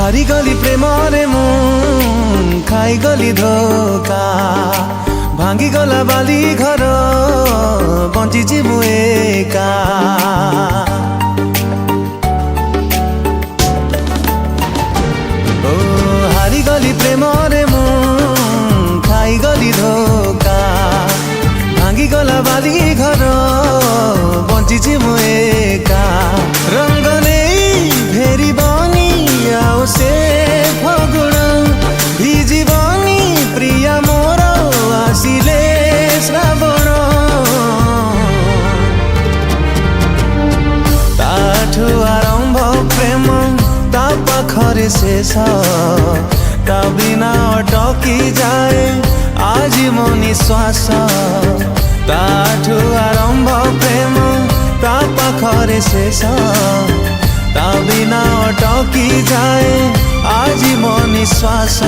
हारिगली प्रेमरे मु खाइगली धोका भांगीगला बाली घर बंचिची मु एका हारिगली प्रेमरे मु खाइगली धोका भांगीगला बाली घर बंचिची मु एका रंग नहीं फेरी बनी आओ से फगुण भिजिबनी प्रिया मोर आसिले श्रावण ताठु आरंभ प्रेम ता पाखरे शेष ता बिना अटकी जाए आज मो निश्वास ताठु आरंभ प्रेम ता पाखरे शेष ता बिना अटकी जाए आज मो निश्वास।